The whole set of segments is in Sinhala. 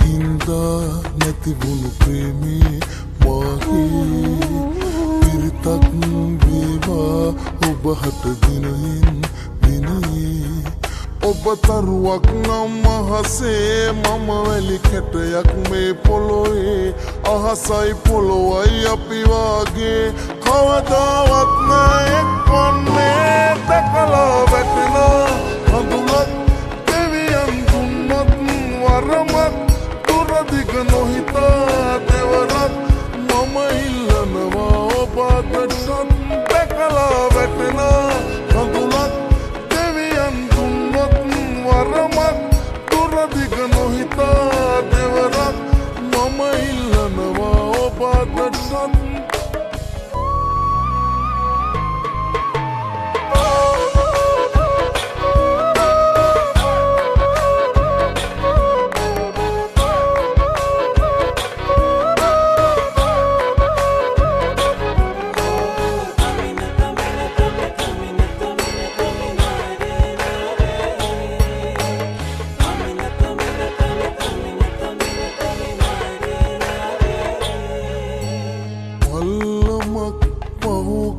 හින්දා නැතිවුණු ප්‍රේමේ මාගේ පිරිතක් වේවා ඔබ හට දිනෙන් දිනේ ඔබ තරුවක් නම් අහසේ මම වැලි කැටයක් මේ පොළොවේ අහසයි පොළොවයි අපි වාගේ කවදාවත් නෑ එක්වන්නේ දැකලා වැටෙනා හඳුනත් දෙවියන් දුන්නත් වරමත් දුරදිග නොහිතා දෙවරත් මම ඉල්ලනවා ඔබ අදටත් දැකලා වැටෙනා හඳුනත් දෙවියන් දුන්නත් වරමත් දුරදිග නොහිතා දෙවරත් මම ඉල්ලනවා ඔබ අදටත්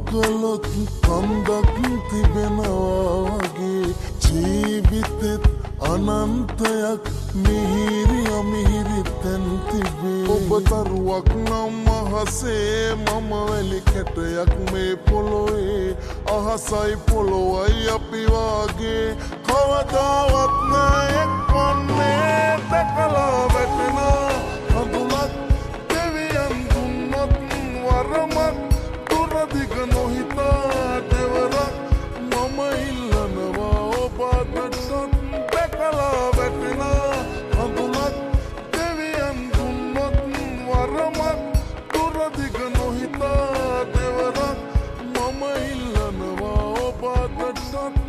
කලොත් කන්දක් තිබෙනවා වගේ ජීවිතෙත් අනන්තයක් මිහිරි අමිහිරි තැන් තිබේ ඔබ තරුවක් නම් අහසේ මම වැලි කැටයක් මේ පොළොවේ අහසයි පොළොවයි අපි වාගේ කවදාවත් නෑ එක්වන්නේ දැකලා වැටෙනා හඳුනත් දෙවියන් දුන්නත් වරමත් දුරදිග නොහිතා දෙවරක් මම ඉල්ලනවා ඔබ අදටත් දැකලා වැටෙනා හඳුනත් දෙවියන් දුන්නත් වරමත් දුරදිග නොහිතා දෙවරක් මම ඉල්ලනවා ඔබ අදටත්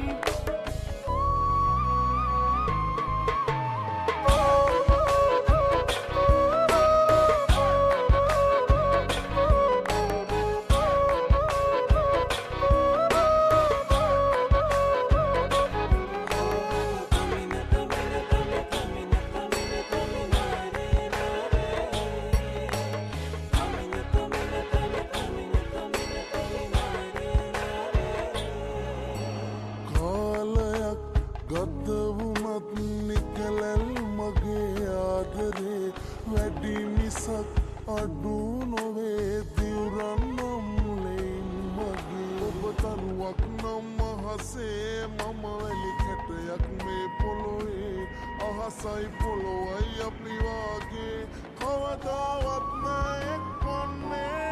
ගත වුණත් නිකලල් මගේ ආදරේ වැඩි මිසක් අඩු නොවේ දිවුරන් නොමුලෙන් මගේ ඔබ තරුවක් නම් අහසේ මම වැලි කැටයක් මේ පොළොවේ අහසයි පොළොවයි අපි වාගේ කවදාවත් නෑ එක්වන්නේ